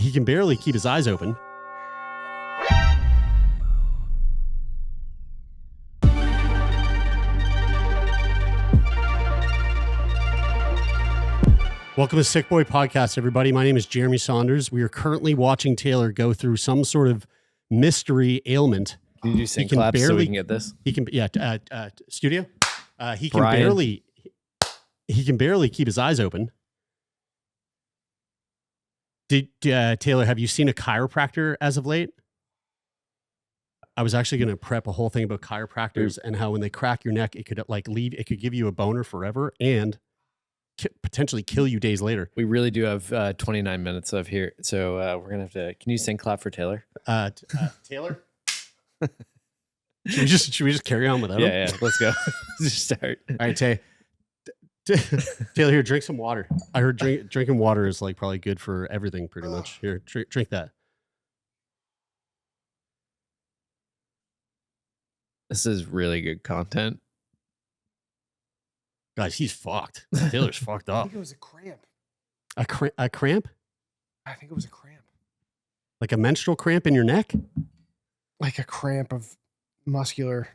He can barely keep his eyes open. Welcome to Sickboy Podcast, everybody. My name is Jeremy Saunders. We are currently watching Taylor go through some sort of mystery ailment. Can you do sync claps so we can get this? He can, studio. He can barely keep his eyes open. Taylor, have you seen a chiropractor as of late? I was actually going to prep a whole thing about chiropractors and how when they crack your neck, it could it could give you a boner forever and potentially kill you days later. We really do have 29 minutes of here, so we're gonna have to. Can you sync clap for Taylor? Taylor, should we just carry on without him? Yeah. Let's go. Let's just start. All right, Taylor, here, drink some water. I heard drinking water is like probably good for everything, pretty much. Here, drink that. This is really good content. Guys, he's fucked. Taylor's fucked up. I think it was a cramp. A cramp? I think it was a cramp. Like a menstrual cramp in your neck? Like a cramp of muscular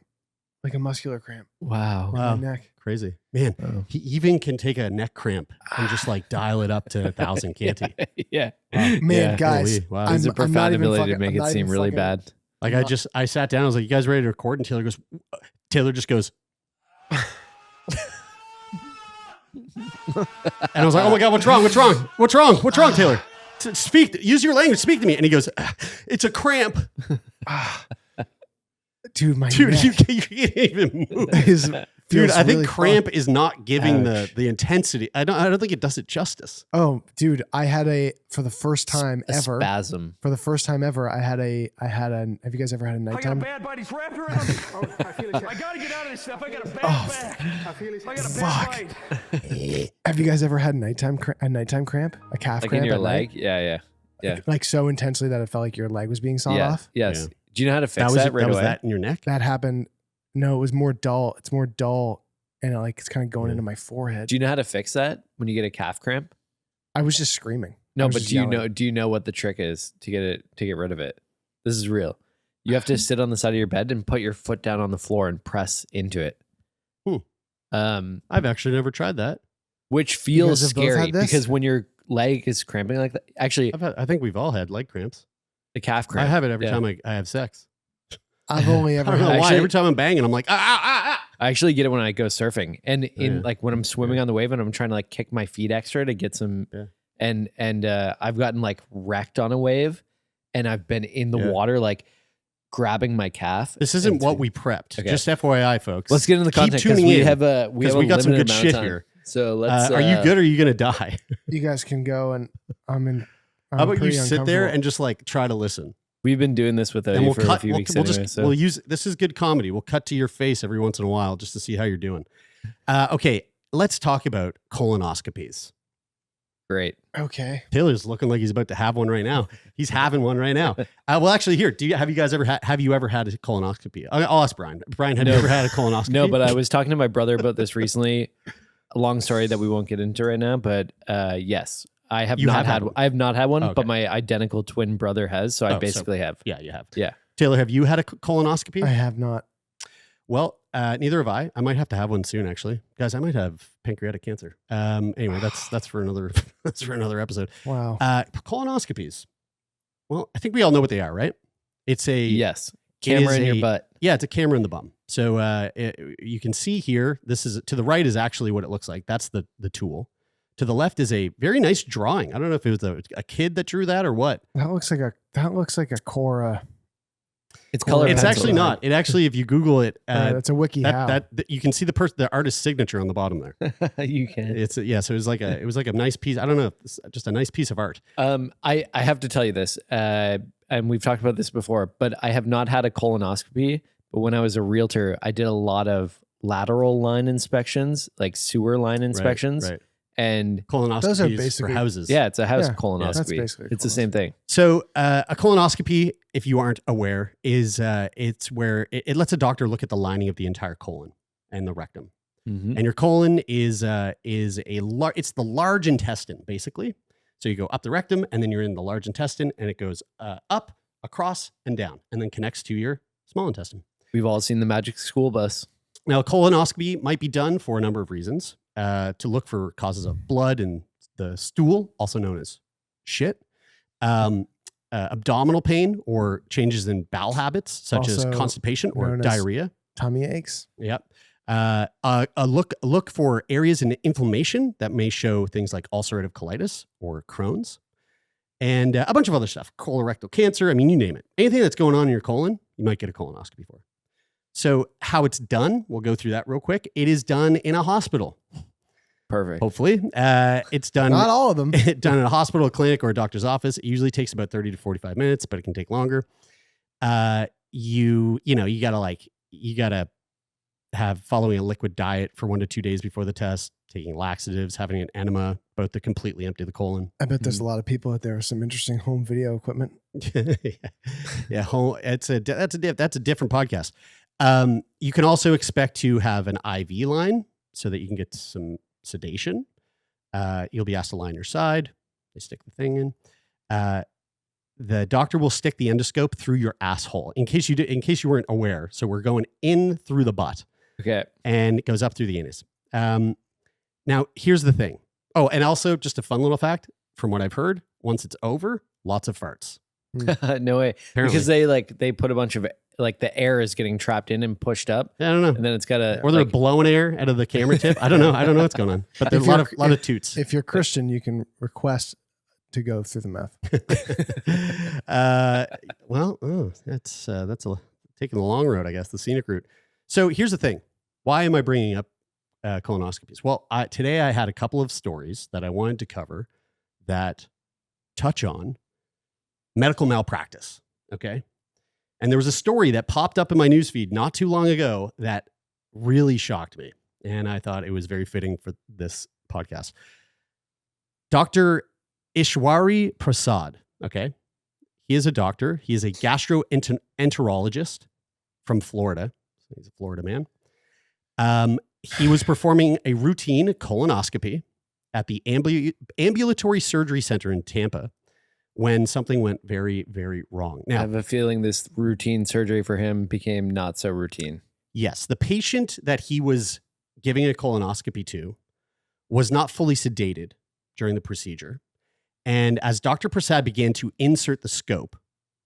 cramp. Wow. In my neck. Crazy. Man, he even can take a neck cramp and just like dial it up to 1,000, can't he? Yeah. Man, guys. Wow. There's a profound ability to fucking- make it seem really bad. Like I sat down, I was like, you guys ready to record? And Taylor just goes, and I was like, oh my God, what's wrong, Taylor? Use your language, speak to me. And he goes, it's a cramp. Dude, my Dude, neck you can't even move. Dude, I think really cramp fucked. is not giving the intensity. I don't think it does it justice. Oh, dude, I had for the first time ever. Spasm. For the first time ever, I had have you guys ever had a nighttime? I got bad buddies wrapped around me. I feel it. I gotta get out of this stuff. I got a bad back. I feel it. I got a bad bite. Have you guys ever had a nighttime cramp? A calf Like cramp in your at leg? night? Yeah. Like so intensely that it felt like your leg was being sawed off? Yes. Yeah. Do you know how to fix that right was away? that in your neck? That happened. No, it was more dull. It's more dull. And it's kind of going into my forehead. Do you know how to fix that when you get a calf cramp? I was just screaming. No, but do you know what the trick is to get rid of it? This is real. You have to sit on the side of your bed and put your foot down on the floor and press into it. I've actually never tried that. Which feels guys have both scary had this? because when your leg is cramping like that, actually I think we've all had leg cramps. the calf cramp. I have it every time I have sex. I've only ever I don't know had. why. Actually- Every time I'm banging, I'm like, I actually get it when I go surfing and like when I'm swimming on the wave and I'm trying to like kick my feet extra to get some and I've gotten like wrecked on a wave and I've been in the water like grabbing my calf. This isn't what we prepped. Okay. Just FYI, folks. Let's get into the Keep content because tuning we in, have we got some limited good amount of shit time. here. So let's. Are you good or are you going to die? You guys can go and I'm How about you pretty sit there uncomfortable. and just like try to listen? We've been doing this without And you we'll for cut. a few weeks We'll anyway. we'll use this is good comedy. We'll cut to your face every once in a while just to see how you're doing. Okay, let's talk about colonoscopies. Great. Okay. Taylor's looking like he's about to have one right now. He's having one right now. Well, actually, here, have you guys ever had a colonoscopy? I'll ask Brian. Brian, have you ever had a colonoscopy? No, but I was talking to my brother about this recently. A long story that we won't get into right now, but yes, I have not had one. I have not had one, Okay. but my identical twin brother has, so I basically have. Yeah, you have. Yeah. Taylor, have you had a colonoscopy? I have not. Well, neither have I. I might have to have one soon, actually, guys. I might have pancreatic cancer. Anyway, that's for another episode. Wow. Colonoscopies. Well, I think we all know what they are, right? It's a Yes. Camera in your butt. Yeah, it's a camera in the bum. So you can see here. This is to the right is actually what it looks like. That's the tool. To the left is a very nice drawing. I don't know if it was a kid that drew that or what. That looks like a Cora. It's color. It's pencil. actually not. It actually, if you Google it, It's a wiki. that you can see the artist's signature on the bottom there. You can. It's so it was like a nice piece. I don't know, just a nice piece of art. I have to tell you this, and we've talked about this before, but I have not had a colonoscopy. But when I was a realtor, I did a lot of lateral line inspections, like sewer line inspections. Right. And Colonoscopies Those are for basically- houses. yeah, it's a house Yeah, colonoscopy. that's basically a it's the same thing. So a colonoscopy, if you aren't aware, is it's where it lets a doctor look at the lining of the entire colon and the rectum. Mm-hmm. And your colon is it's the large intestine, basically. So you go up the rectum, and then you're in the large intestine, and it goes up, across, and down, and then connects to your small intestine. We've all seen the Magic School Bus. Now, colonoscopy might be done for a number of reasons, to look for causes of blood in the stool, also known as shit, abdominal pain, or changes in bowel habits, such as Also constipation or known as diarrhea. Tummy aches. Yep. Look for areas in inflammation that may show things like ulcerative colitis or Crohn's, and a bunch of other stuff. Colorectal cancer. I mean, you name it. Anything that's going on in your colon, you might get a colonoscopy for. So how it's done, we'll go through that real quick. It is done in a hospital. Perfect. Hopefully. It's done. Not all of them. Done in a hospital, a clinic, or a doctor's office. It usually takes about 30 to 45 minutes, but it can take longer. You gotta have following a liquid diet for 1 to 2 days before the test, taking laxatives, having an enema, both to completely empty the colon. I bet there's a lot of people out there with some interesting home video equipment. Yeah. That's a different podcast. You can also expect to have an IV line so that you can get some sedation. You'll be asked to lie on your side. They stick the thing in. The doctor will stick the endoscope through your asshole in case you weren't aware. So we're going in through the butt. Okay. And it goes up through the anus. Now here's the thing. Oh, and also just a fun little fact from what I've heard, once it's over, lots of farts. No way. Apparently. Because they put a bunch of the air is getting trapped in and pushed up. I don't know. And then it's got or they're blowing air out of the camera tip. I don't know. I don't know what's going on. But there's a lot of toots. If you're Christian, you can request to go through the mouth. That's taking the long road, I guess, the scenic route. So here's the thing. Why am I bringing up colonoscopies? Well, today I had a couple of stories that I wanted to cover that touch on medical malpractice. Okay. And there was a story that popped up in my newsfeed not too long ago that really shocked me. And I thought it was very fitting for this podcast. Dr. Ishwari Prasad. Okay. He is a doctor. He is a gastroenterologist from Florida. He's a Florida man. He was performing a routine colonoscopy at the ambulatory surgery center in Tampa when something went very, very wrong. Now, I have a feeling this routine surgery for him became not so routine. Yes. The patient that he was giving a colonoscopy to was not fully sedated during the procedure. And as Dr. Prasad began to insert the scope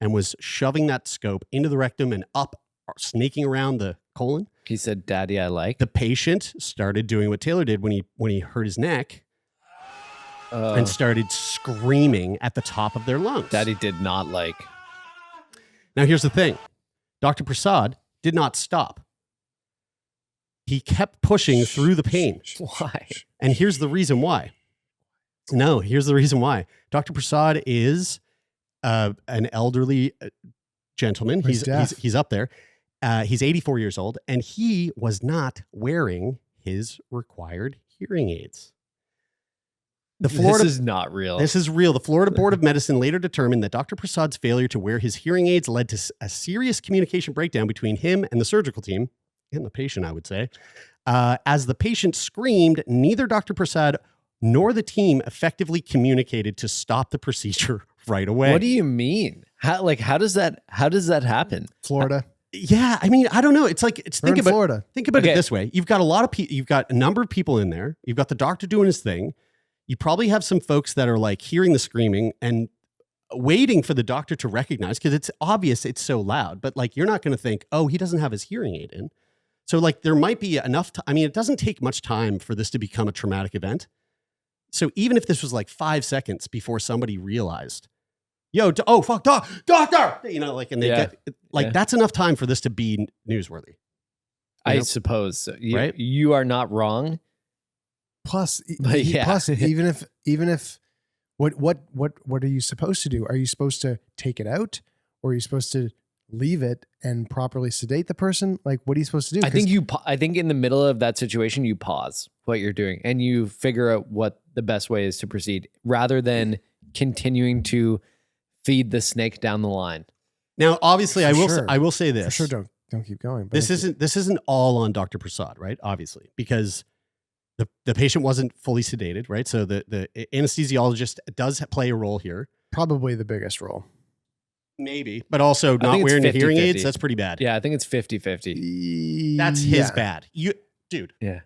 and was shoving that scope into the rectum and up, snaking around the colon, he said, "Daddy, I like." The patient started doing what Taylor did when he hurt his neck and started screaming at the top of their lungs. Daddy did not like. Now, here's the thing. Dr. Prasad did not stop. He kept pushing through the pain. Why? And here's the reason why. Here's the reason why. Dr. Prasad is an elderly gentleman. He's up there. He's 84 years old, and he was not wearing his required hearing aids. This is not real. This is real. The Florida Board of Medicine later determined that Dr. Prasad's failure to wear his hearing aids led to a serious communication breakdown between him and the surgical team, and the patient, I would say. As the patient screamed, neither Dr. Prasad nor the team effectively communicated to stop the procedure right away. What do you mean? How does that happen? Florida. Yeah, I mean, I don't know. Think about Florida. Think about it this way: you've got you've got a number of people in there. You've got the doctor doing his thing. You probably have some folks that are like hearing the screaming and waiting for the doctor to recognize, because it's obvious it's so loud. But like, you're not going to think, oh, he doesn't have his hearing aid in. So like, there might be enough. I mean, it doesn't take much time for this to become a traumatic event. So even if this was like 5 seconds before somebody realized, fuck, doctor, that's enough time for this to be newsworthy. I suppose so. Right? You are not wrong. Plus, Plus, even if what are you supposed to do? Are you supposed to take it out, or are you supposed to leave it and properly sedate the person? Like, what are you supposed to do? I think in the middle of that situation, you pause what you're doing and you figure out what the best way is to proceed, rather than continuing to feed the snake down the line. Now, obviously, I will say this. For sure, don't keep going. But This isn't all on Dr. Prasad, right? Obviously, because The patient wasn't fully sedated, right? So the anesthesiologist does play a role here. Probably the biggest role. Maybe, but also not think it's wearing the hearing 50-50. aids. That's pretty bad. Yeah, I think it's 50-50. That's his bad. Dude. Yeah.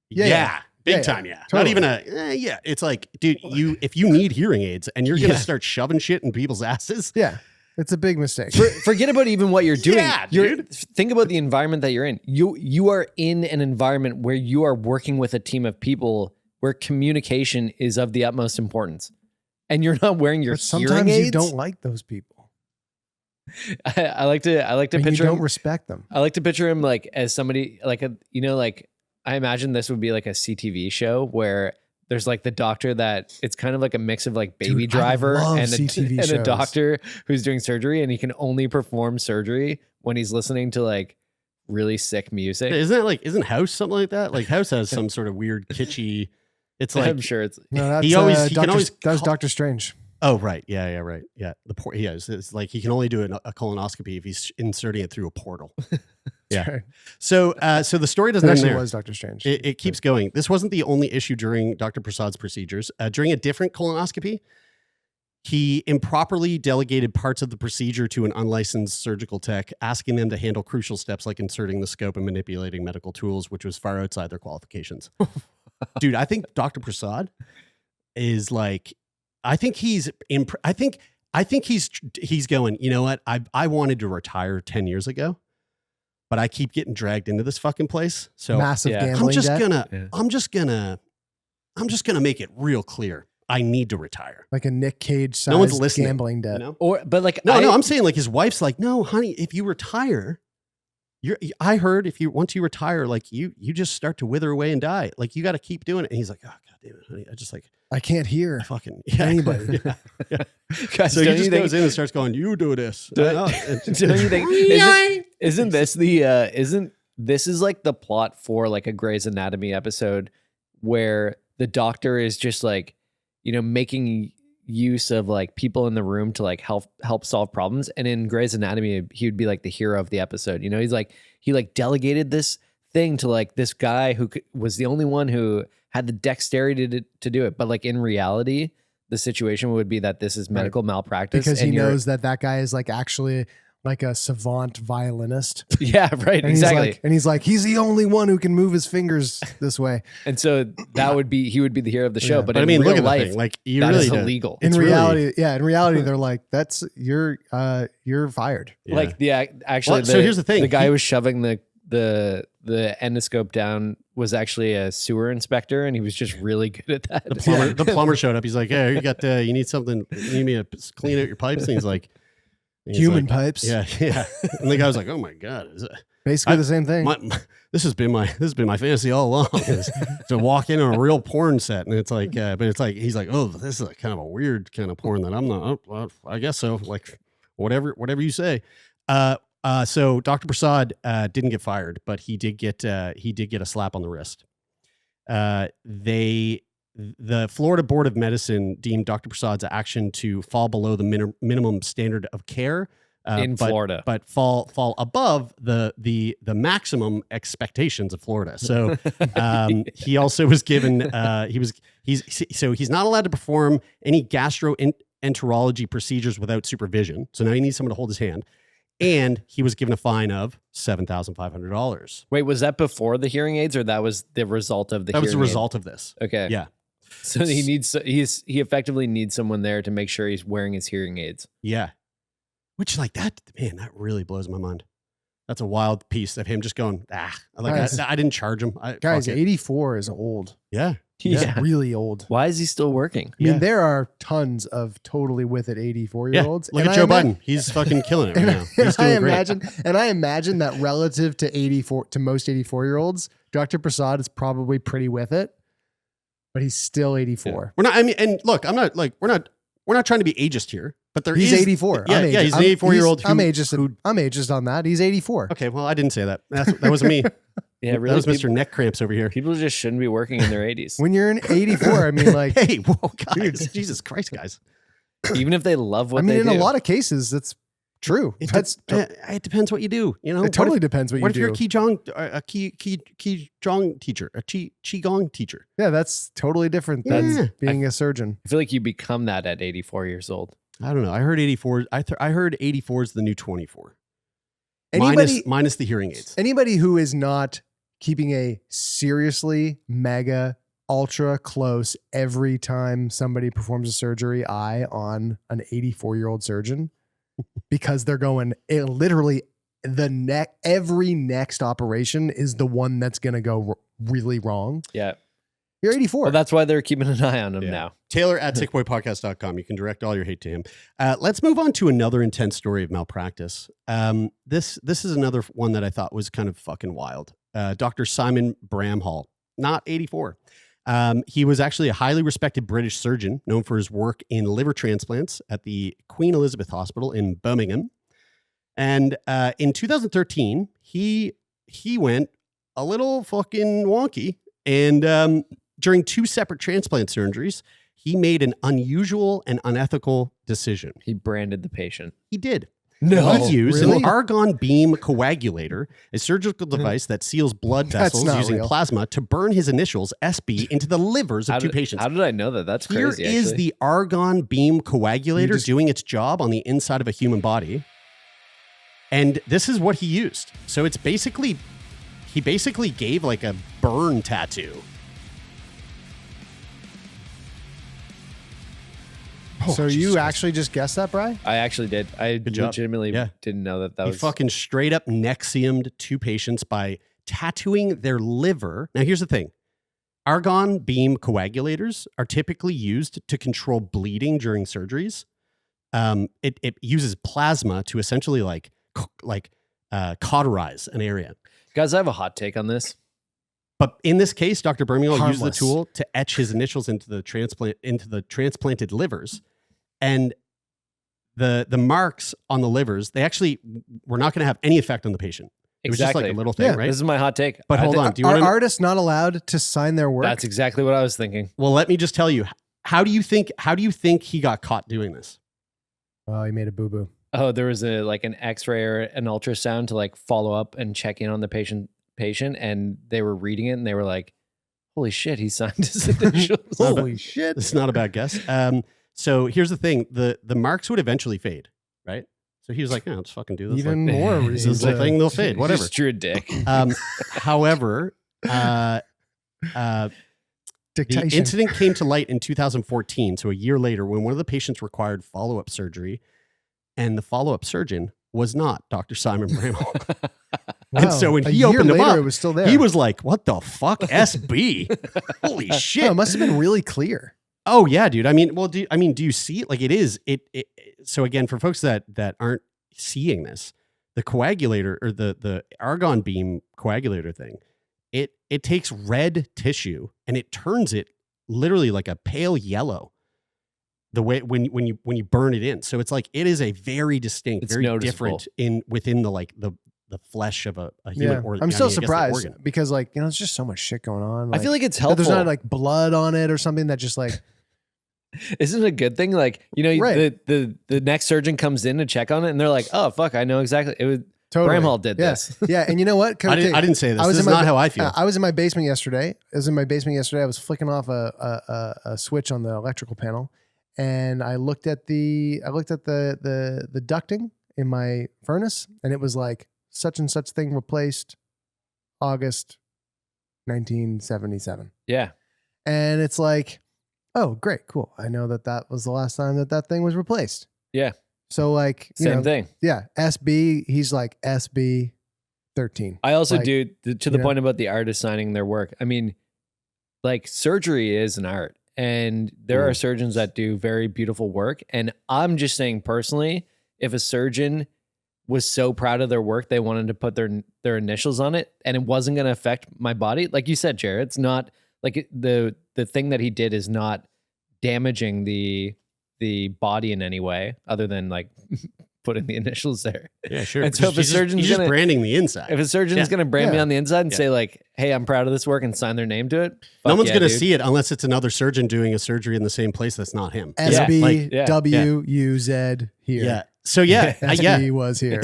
Yeah. Big time. Yeah. Not Totally. even yeah. It's like, dude, if you need hearing aids and you're going to start shoving shit in people's asses. Yeah. It's a big mistake. Forget about even what you're doing. Yeah, dude. Think about the environment that you're in. You are in an environment where you are working with a team of people where communication is of the utmost importance. And you're not wearing your But hearing sometimes aids. you don't like those people. I like to And picture you don't him. respect them. I like to picture him like as somebody like I imagine this would be like a CTV show where there's like the doctor that it's kind of like a mix of like Baby Dude, I Driver love and CTV a shows. doctor who's doing surgery, and he can only perform surgery when he's listening to like really sick music. Isn't House something like that? Like House has some sort of weird kitschy. It's like I'm sure it's No, that's, he can always that was call- Doctor Strange. Oh, right. Yeah, right. Yeah. It's like he can only do a colonoscopy if he's inserting it through a portal. Yeah. Right. So the story It doesn't end actually there. was Doctor Strange. It keeps going. This wasn't the only issue during Dr. Prasad's procedures. During a different colonoscopy, he improperly delegated parts of the procedure to an unlicensed surgical tech, asking them to handle crucial steps like inserting the scope and manipulating medical tools, which was far outside their qualifications. Dude, I think Dr. Prasad is like, I think he's going, you know what? I wanted to retire 10 years ago, but I keep getting dragged into this fucking place. So Massive yeah. gambling debt. I'm just gonna make it real clear. I need to retire. Like a Nick Cage No one's sized listening. gambling debt. You know? but like No, I'm saying like his wife's like, no, honey, if you retire, I heard once you retire, like you just start to wither away and die. Like you got to keep doing it. And he's like, oh God damn it, honey. I can't hear anybody. Yeah. Guys, So he don't just you think- goes in and starts going, you do this. Don't you think isn't this this is like the plot for like a Grey's Anatomy episode where the doctor is just like, you know, making use of like people in the room to like help solve problems. And in Grey's Anatomy, he would be like the hero of the episode. You know, he delegated this thing to like this guy who was the only one who had the dexterity to do it. But like in reality, the situation would be that this is medical malpractice. Because he and knows that guy is like actually like a savant violinist. Yeah, right. And Exactly. He's the only one who can move his fingers this way. And so he would be the hero of the show. Yeah. But But I in mean, real look at the life, thing. Like you that really is do. illegal. In It's reality, they're like, that's you're fired. Yeah. Like actually, Well, so here's the thing. the guy He- who was shoving the endoscope down was actually a sewer inspector, and he was just really good at that. The plumber showed up. He's like, "Hey, you need something? You need me to clean out your pipes?" And he's like, Human pipes. Yeah. And the guy was like, "Oh my God, Basically the same thing. this has been my fantasy all along is to walk in on a real porn set." And it's like, but it's like he's like, "Oh, this is a kind of a weird kind of porn that I'm not. Oh, well, I guess so. Like, whatever you say." So Dr. Prasad didn't get fired, but he did get a slap on the wrist. The Florida Board of Medicine deemed Dr. Prasad's action to fall below the minimum standard of care in Florida, but fall above the maximum expectations of Florida. So he also was given he's not allowed to perform any gastroenterology procedures without supervision. So now he needs someone to hold his hand. And he was given a fine of $7,500. Wait, was that before the hearing aids, or that was the result of the? That was the hearing aid? result of this. Okay, Yeah. So he effectively needs someone there to make sure he's wearing his hearing aids. Yeah. Which that really blows my mind. That's a wild piece of him just going, Guys. I didn't charge him. Guys, Fuck it. 84 is old. Yeah. It's really old. Why is he still working? I mean, there are tons of totally with it 84-year-olds. Look at Joe Biden. He's fucking killing it right now. He's doing great. I imagine that relative to most 84-year-olds, Dr. Prasad is probably pretty with it, but he's still 84. We're not, I mean, and look, I'm not like, we're not trying to be ageist here, but He's 84. Yeah, I'm he's an 84-year-old. I'm ageist on that. He's 84. Okay, well, I didn't say that. That wasn't me. Yeah, That really. was Mr. Neck Cramps over here. People just shouldn't be working in their 80s. When you're in 84, I mean, like, Hey, whoa, guys. Jesus Christ, guys. Even if they love what I mean, they in do. a lot of cases, that's True. It depends what you do. You know, it totally depends what you do. What if you're a Qigong teacher, a Qigong teacher? Yeah, that's totally different than being a surgeon. I feel like you become that at 84 years old. I don't know. I heard 84. I heard 84 is the new 24. Anybody, minus the hearing aids. Anybody who is not keeping a seriously mega ultra close every time somebody performs a surgery eye on an 84-year-old surgeon, because they're going literally every next operation is the one that's going to go really wrong. Yeah. You're 84. Well, that's why they're keeping an eye on him now. Taylor at sickboypodcast.com. You can direct all your hate to him. Let's move on to another intense story of malpractice. This is another one that I thought was kind of fucking wild. Dr. Simon Bramhall, not 84. He was actually a highly respected British surgeon known for his work in liver transplants at the Queen Elizabeth Hospital in Birmingham. And in 2013, he went a little fucking wonky. And during 2 separate transplant surgeries, he made an unusual and unethical decision. He branded the patient. He did. No, He used really? an argon beam coagulator, a surgical device that seals blood vessels not using real. plasma to burn his initials, SB, into the livers of 2 patients. How did I know that? That's Here crazy. is actually. the argon beam coagulator doing its job on the inside of a human body. And this is what he used. So it's basically, he basically gave like a burn tattoo. So you actually just guessed that, Bri? I actually did. I job. legitimately Yeah. didn't know that He was. fucking straight up Nexiumed 2 patients by tattooing their liver. Now, here's the thing. Argon beam coagulators are typically used to control bleeding during surgeries. It uses plasma to essentially cauterize an area. Guys, I have a hot take on this. But in this case, Dr. Birmingham used the Harmless. tool to etch his initials into the transplanted livers. And the marks on the livers, they actually were not going to have any effect on the patient. It was just like a little thing, Yeah. right? This is my hot take. But hold on. Do you Are want to? artists not allowed to sign their work? That's exactly what I was thinking. Well, let me just tell you. How do you think he got caught doing this? Oh, he made a boo-boo. Oh, there was an X-ray or an ultrasound to follow up and check in on the patient, and they were reading it and they were like, "Holy shit, he signed his initials." Holy shit. This is not a bad guess. So here's the thing: the marks would eventually fade, right? So he was like, "Yeah, let's fucking do this." Even like, more this reasons. is the thing; they'll fade. Whatever. Just drew a dick. However, the Dictation. incident came to light in 2014, so a year later, when one of the patients required follow-up surgery, and the follow-up surgeon was not Dr. Simon Bramhall. And so when A he year opened him later, up, it was still there. he was like, "What the fuck, SB? Holy No, shit!" it must have been really clear. Oh yeah, dude. I mean, well, do you see it? Like it is. So again, for folks that aren't seeing this, the coagulator or the argon beam coagulator thing, it takes red tissue and it turns it literally like a pale yellow. The way when you burn it in, so it's like it is a very distinct, It's very noticeable. different within the flesh of a human. Yeah. I'm still surprised because there's just so much shit going on. I feel like it's that helpful. there's not blood on it or something that just Isn't it a good thing? Right. The next surgeon comes in to check on it and they're like, "Oh fuck, I know exactly." It was totally. Bramhall did Yeah. this. Yeah, and you know what? I didn't say this. This is in not how I feel. I was in my basement yesterday. I was flicking off a switch on the electrical panel, and I looked at the ducting in my furnace, and it was like such and such thing replaced August 1977. Yeah. And it's like, oh, great, cool. I know that was the last time that thing was replaced. Yeah. So Same thing. Yeah, SB. He's like SB 13. I also Like, do to the point about the artist signing their work. I mean, surgery is an art, and there are surgeons that do very beautiful work. And I'm just saying personally, if a surgeon was so proud of their work, they wanted to put their initials on it, and it wasn't going to affect my body. Like you said, Jared, it's not like the thing that he did is not damaging the body in any way other than putting the initials there. Yeah, sure. And so if a surgeon's he's just gonna- branding the inside. If a surgeon's going to brand me Yeah. on the inside and Yeah. say hey, I'm proud of this work and sign their name to it. No fuck one's yeah, going to dude. see it unless it's another surgeon doing a surgery in the same place that's not him. SB Yeah. W U Z here. Yeah. So yeah, SB was here.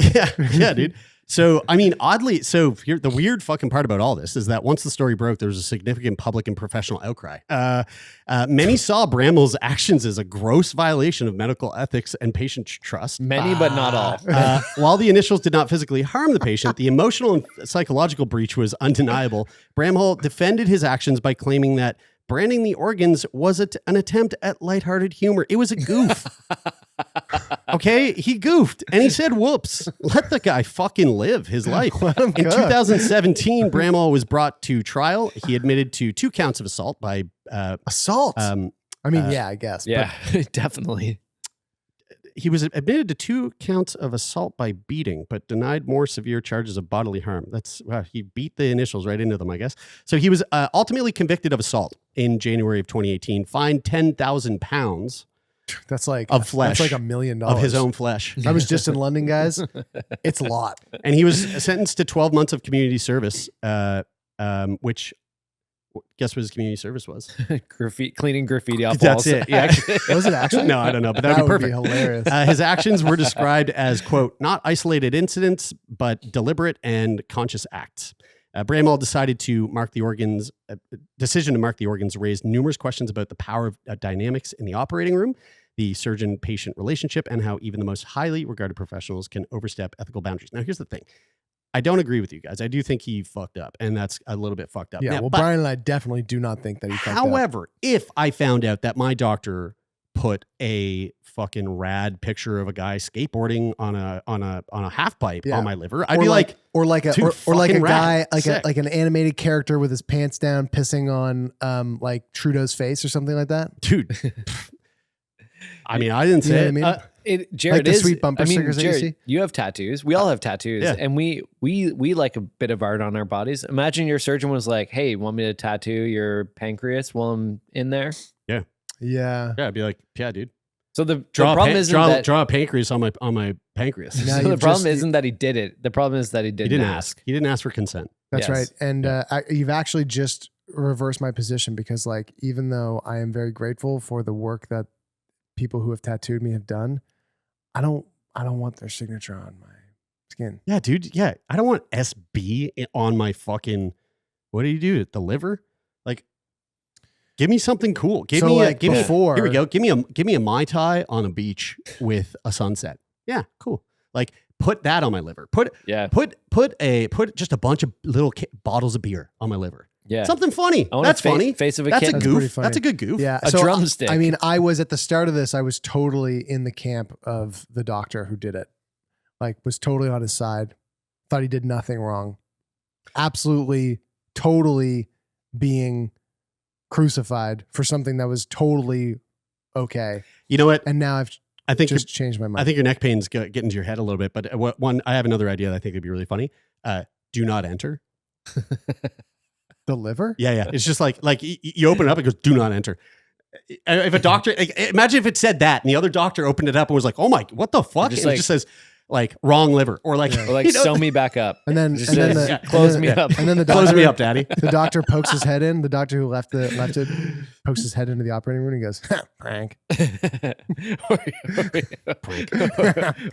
yeah, dude. So, I mean, oddly, here, the weird fucking part about all this is that once the story broke, there was a significant public and professional outcry. Many saw Bramwell's actions as a gross violation of medical ethics and patient trust. Many, but not all. While the initials did not physically harm the patient, the emotional and psychological breach was undeniable. Bramwell defended his actions by claiming that branding the organs was an attempt at lighthearted humor. It was a goof. Okay, he goofed and he said, whoops, let the guy fucking live his life. In 2017, Bramwell was brought to trial. He admitted to 2 counts of assault by... assault? I mean, yeah, I guess. Yeah, definitely. He was admitted to 2 counts of assault by beating, but denied more severe charges of bodily harm. Wow, he beat the initials right into them, I guess. So he was ultimately convicted of assault in January of 2018, fined £10,000. That's like of flesh. That's like $1 million of his own flesh. I was just in London, guys. It's a lot. And he was sentenced to 12 months of community service, which guess what his community service was? Cleaning graffiti off That's walls. it. Yeah. Was it actually? No, I don't know, but that would be perfect. Hilarious. His actions were described as, quote, not isolated incidents, but deliberate and conscious acts. Bramwell decision to mark the organs raised numerous questions about the power of dynamics in the operating room, the surgeon-patient relationship, and how even the most highly regarded professionals can overstep ethical boundaries. Now, here's the thing. I don't agree with you guys. I do think he fucked up, and that's a little bit fucked up. Yeah, now, Brian and I definitely do not think that he fucked up. However, if I found out that my doctor put a fucking rad picture of a guy skateboarding on a half pipe on my liver, I'd be like a guy like an animated character with his pants down pissing on like Trudeau's face or something like that. Dude. I mean, I didn't say it. Jared, like the sweet bumper stickers Jared, that you see. You have tattoos. We all have tattoos, and we like a bit of art on our bodies. Imagine your surgeon was like, "Hey, you want me to tattoo your pancreas while I'm in there?" Yeah. I'd be like, yeah, dude. So the problem isn't draw a pancreas on my pancreas. So the problem isn't that he did it. The problem is that he didn't ask. He didn't ask for consent. That's right. And you've actually just reversed my position because, like, even though I am very grateful for the work that people who have tattooed me have done, I don't want their signature on my skin. Yeah, dude. Yeah, I don't want SB on my fucking. What do you do? The liver? Like, give me something cool. Give me before. Here we go. Give me a Mai Tai on a beach with a sunset. Yeah, cool. Like, put that on my liver. Put just a bunch of little bottles of beer on my liver. Yeah, something funny. That's funny. Face of a That's kid. a goof. That's a good goof. Yeah, a drumstick. I mean, I was at the start of this. I was totally in the camp of the doctor who did it. Like, was totally on his side. Thought he did nothing wrong. Absolutely, totally being crucified for something that was totally okay. You know what? And now I think just changed my mind. I think your neck pain's getting to your head a little bit. But I have another idea that I think would be really funny. Do not enter. The liver? Yeah. It's just like you open it up, it goes, do not enter. If a doctor, imagine if it said that and the other doctor opened it up and was like, oh my, what the fuck? And it just says like wrong liver or like, sew me back up. And then, close me up. And then the doctor, close me up, daddy. The doctor pokes his head in. The doctor who left it pokes his head into the operating room and goes, prank.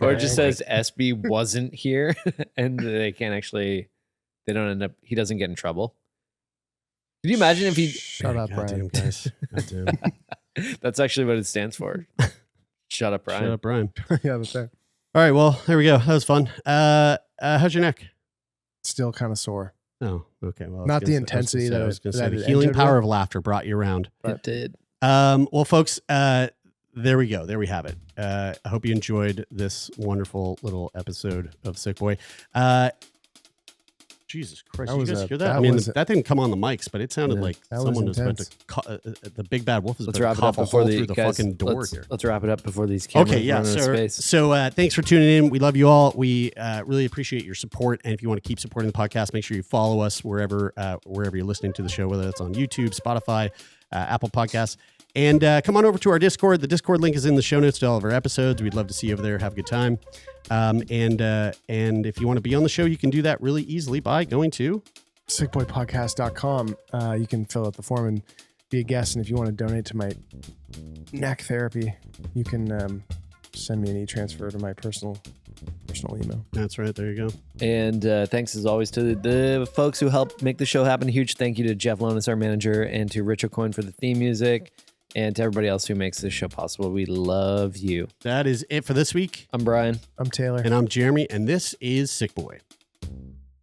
or just says SB wasn't here and they can't actually, he doesn't get in trouble. Could you imagine if he... Shut up, Brian. Guys. That's actually what it stands for. Shut up, Brian. Shut up, Brian. Yeah, that's right. All right, well, there we go. That was fun. How's your neck? Still kind of sore. Oh, okay. Well, not the intensity that I was going to say. The healing power of laughter brought you around. It did. Well, folks, there we go. There we have it. I hope you enjoyed this wonderful little episode of Sickboy. Jesus Christ! You guys hear that? I mean, that didn't come on the mics, but it sounded like someone was about to. The big bad wolf is about to cough a hole through the fucking door here. Let's wrap it up before these cameras run out of space. So thanks for tuning in. We love you all. We really appreciate your support. And if you want to keep supporting the podcast, make sure you follow us wherever you're listening to the show, whether that's on YouTube, Spotify, Apple Podcasts. And come on over to our Discord. The Discord link is in the show notes to all of our episodes. We'd love to see you over there. Have a good time. And if you want to be on the show, you can do that really easily by going to sickboypodcast.com. You can fill out the form and be a guest. And if you want to donate to my neck therapy, you can send me an e-transfer to my personal email. That's right. There you go. And thanks as always to the folks who helped make the show happen. A huge thank you to Jeff Lonis, our manager, and to Rich O'Coin for the theme music, and to everybody else who makes this show possible. We love you. That is it for this week. I'm Brian. I'm Taylor. And I'm Jeremy, and this is Sickboy.